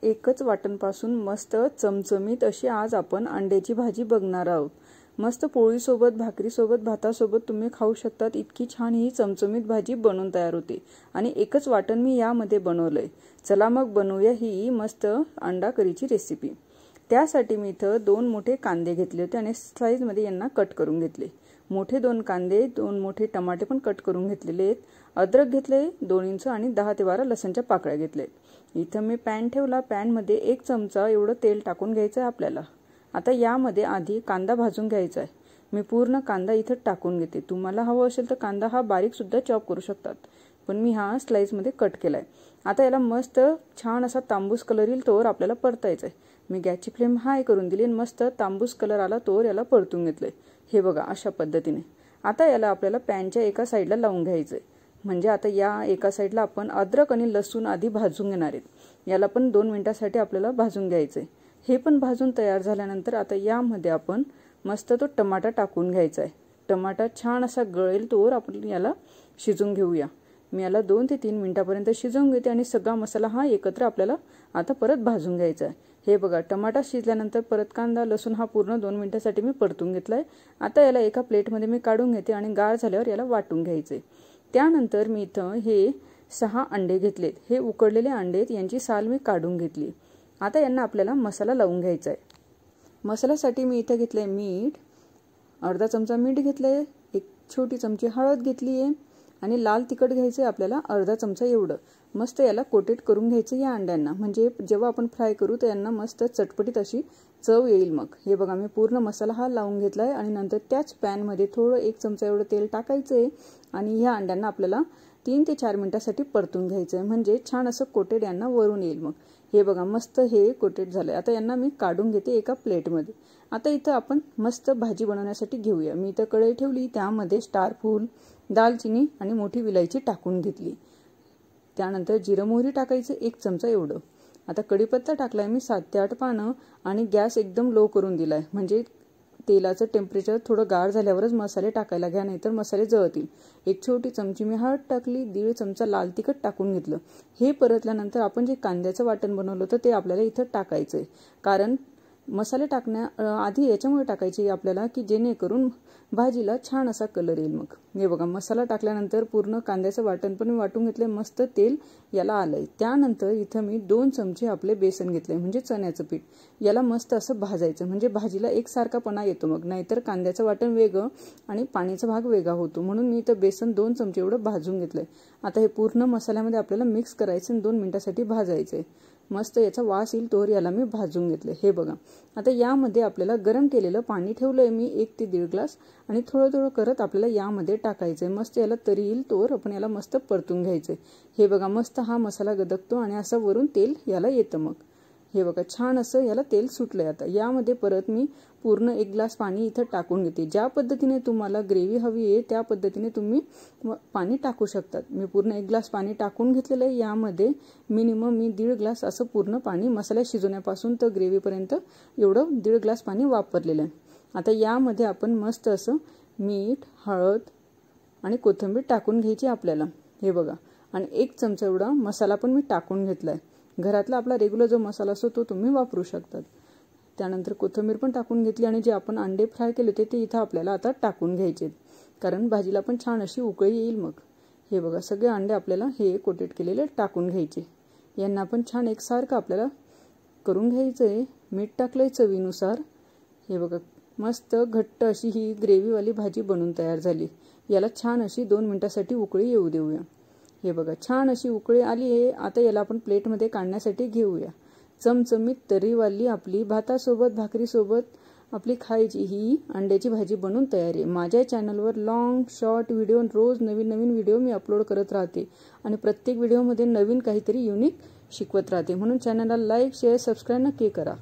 एकच वाटणपासून मस्त चमचमीत अशी आज आपण अंड्याची भाजी बघणार आहोत। मस्त पोळीसोबत, भाकरीसोबत, भातासोबत तुम्ही खाऊ शकतात। इतकी छान ही चमचमीत भाजी बनून तयार होते आणि एकच वाटण मी यामध्ये बनवलंय। चला मग बनवूया ही मस्त अंडा करीची रेसिपी। त्यासाठी मी इथं 2 मोठे कांदे घेतले होते आणि स्लाइस मध्ये यांना कट करून घेतले। मोठे 2 कांदे, 2 मोठे टमाटे पण कट करून घेतलेले आहेत। अद्रक घेतले 2 इंच आणि 10 ते 12 लसणच्या पाकळ्या घेतले। इथं मी पॅन ठेवला। पॅन मध्ये 1 चमचा एवढं तेल टाकून घ्यायचं आहे आपल्याला। आता यामध्ये आधी कांदा भाजून घ्यायचा आहे। मी पूर्ण कांदा इथं टाकून घेते। तुम्हाला हवं असेल तर कांदा हा बारीक सुद्धा चॉप करू शकतात, पण मी हा स्लाइस मध्ये कट केलाय। आता याला मस्त छान असा तांबूस कलर येईल तोवर आपल्याला परतायचं आहे। मी गॅसची फ्लेम हाय करून दिली आणि मस्त तांबूस कलर आला तोवर याला परतून घेतलंय। हे बघा अशा पद्धतीने। आता याला आपल्याला पॅनच्या एका साइडला लावून घ्यायचंय। म्हणजे आता या एका साइडला आपण अद्रक आणि लसूण आधी भाजून घेणार आहेत। याला पण 2 मिनिटांसाठी आपल्याला भाजून घ्यायचंय। हे पण भाजून तयार झाल्यानंतर आता यामध्ये आपण मस्त तो टमाटा टाकून घ्यायचा आहे। टमाटा छान असा गळेल तोवर आपण याला शिजवून घेऊया। मी याला 2 ते 3 मिनिटांपर्यंत शिजवून घेते आणि सगळा मसाला हा एकत्र आपल्याला आता परत भाजून घ्यायचा आहे। हे बघा टमाटा शिजल्यानंतर परत कांदा लसूण हा पूर्ण 2 मिनिटांसाठी मी परतून घेतलाय। आता याला एका प्लेटमध्ये मी काढून घेते आणि गार झाल्यावर याला वाटून घ्यायचे। त्यानंतर मी इथं हे 6 अंडे घेतलेत। हे उकडलेले अंडे आहेत, यांची साल मी काढून घेतली। आता यांना आपल्याला मसाला लावून घ्यायचा आहे। मसाल्यासाठी मी इथं घेतलंय मीठ, अर्धा चमचा मीठ घेतलंय, 1 छोटी चमची हळद घेतली आहे आणि लाल तिखट घ्यायचंय आपल्याला अर्धा चमचा एवढं। मस्त याला कोटेट करून घ्यायचं या अंड्यांना, म्हणजे जेव्हा आपण फ्राय करू तर यांना मस्त चटपटीत अशी चव येईल। मग हे बघा मी पूर्ण मसाला हा लावून घेतलाय आणि नंतर त्याच पॅन मध्ये थोडं 1 चमचा एवढं तेल टाकायचंय आणि ह्या अंड्यांना आपल्याला 3 ते 4 मिनिटांसाठी परतून घ्यायचंय, म्हणजे छान असं कोटेड यांना वरून येईल। मग हे बघा मस्त हे कोटेड झालंय। आता यांना मी काढून घेते एका प्लेटमध्ये। आता इथं आपण मस्त भाजी बनवण्यासाठी घेऊया। मी इथं कढई ठेवली, त्यामध्ये स्टार फूल, दालचिनी आणि मोठी विलायची टाकून घेतली। त्यानंतर जिरं मोहरी टाकायचं 1 चमचा एवढं। आता कढीपत्ता टाकलाय मी 7 ते 8 पानं आणि गॅस एकदम लो करून दिलाय, म्हणजे तेलाचं टेम्परेचर थोडं गार झाल्यावरच मसाले टाकायला घ्या, नाहीतर मसाले जळतील। 1 छोटी चमची मी हळद टाकली, 1.5 चमचा लाल तिखट टाकून घेतलं। हे परतल्यानंतर आपण जे कांद्याचं वाटण बनवलं होतं ते आपल्याला इथं टाकायचंय। कारण मसाले टाकण्या आधी याच्यामुळे टाकायचे आपल्याला की जेणेकरून भाजीला छान असा कलर येईल। मग हे बघा मसाला टाकल्यानंतर पूर्ण कांद्याचं वाटण पण वाटून घेतले, मस्त तेल याला आलंय। त्यानंतर इथं मी 2 चमचे आपले बेसन घेतले, म्हणजे चण्याचं पीठ। याला मस्त असं भाजायचं, म्हणजे भाजीला एकसारखापणा येतो। मग नाहीतर कांद्याचं वाटण वेगळं आणि पाणीचा भाग वेगळा होतो, म्हणून मी इथं बेसन 2 चमचे एवढं भाजून घेतलंय। आता हे पूर्ण मसाल्यामध्ये आपल्याला मिक्स करायचं आणि 2 मिनिटांसाठी भाजायचंय। मस्त याचा वास येईल तोवर याला मी भाजून घेतले। हे बघा आता यामध्ये आपल्याला गरम केलेलं पाणी ठेवलंय मी 1 ते 1.5 ग्लास आणि थोडं थोडं करत आपल्याला यामध्ये टाकायचंय। मस्त याला तरी येईल तोवर आपण याला मस्त परतून घ्यायचंय। हे बघा मस्त हा मसाला गदकतो आणि असं वरून तेल याला येतं। मग हे बघा छान असं याला तेल सुटलंय। आता यामध्ये परत मी पूर्ण 1 ग्लास पाणी इथं टाकून घेते। ज्या पद्धतीने तुम्हाला ग्रेव्ही हवी आहे त्या पद्धतीने तुम्ही पाणी टाकू शकतात। मी पूर्ण 1 ग्लास पाणी टाकून घेतलेलं आहे। यामध्ये मिनिमम मी 1.5 ग्लास असं पूर्ण पाणी मसाला शिजवण्यापासून तर ग्रेव्ही पर्यंत एवढं 1.5 ग्लास पाणी वापरलेलं आहे। आता यामध्ये आपण मस्त असं मीठ, हळद आणि कोथिंबीर टाकून घ्यायची आपल्याला। हे बघा आणि 1 चमचा एवढा मसाला पण मी टाकून घेतलाय। घरातला आपला रेग्युलर जो मसाला असतो तो तुम्ही वापरू शकतात। त्यानंतर कोथिंबीर पण टाकून घेतली आणि जे आपण अंडे फ्राय केले होते ते इथं आपल्याला आता टाकून घ्यायचे, कारण भाजीला पण छान अशी उकळी येईल। मग हे बघा सगळे अंडे आपल्याला हे कोटेड केलेले टाकून घ्यायचे। यांना पण छान एकसारखं आपल्याला करून घ्यायचंय। मीठ टाकलंय चवीनुसार। हे बघा मस्त घट्ट अशी ही ग्रेव्हीवाली भाजी बनून तयार झाली। याला छान अशी 2 मिनिटांसाठी उकळी येऊ देऊया। हे बघा छान अशी उकळी आली आहे। आता याला आपण प्लेटमध्ये काढण्यासाठी घेऊया। चमचमीत तरीवाली आपली भातासोबत, भाकरीसोबत आपली खायची ही अंड्याची भाजी बनून तयार आहे। माझ्या चॅनलवर लॉंग शॉर्ट व्हिडिओ, रोज नवीन नवीन व्हिडिओ मी अपलोड करत राहते आणि प्रत्येक व्हिडिओमध्ये नवीन काहीतरी युनिक शिकवत राहते, म्हणून चॅनलला लाईक, शेअर, सबस्क्राईब नक्की करा।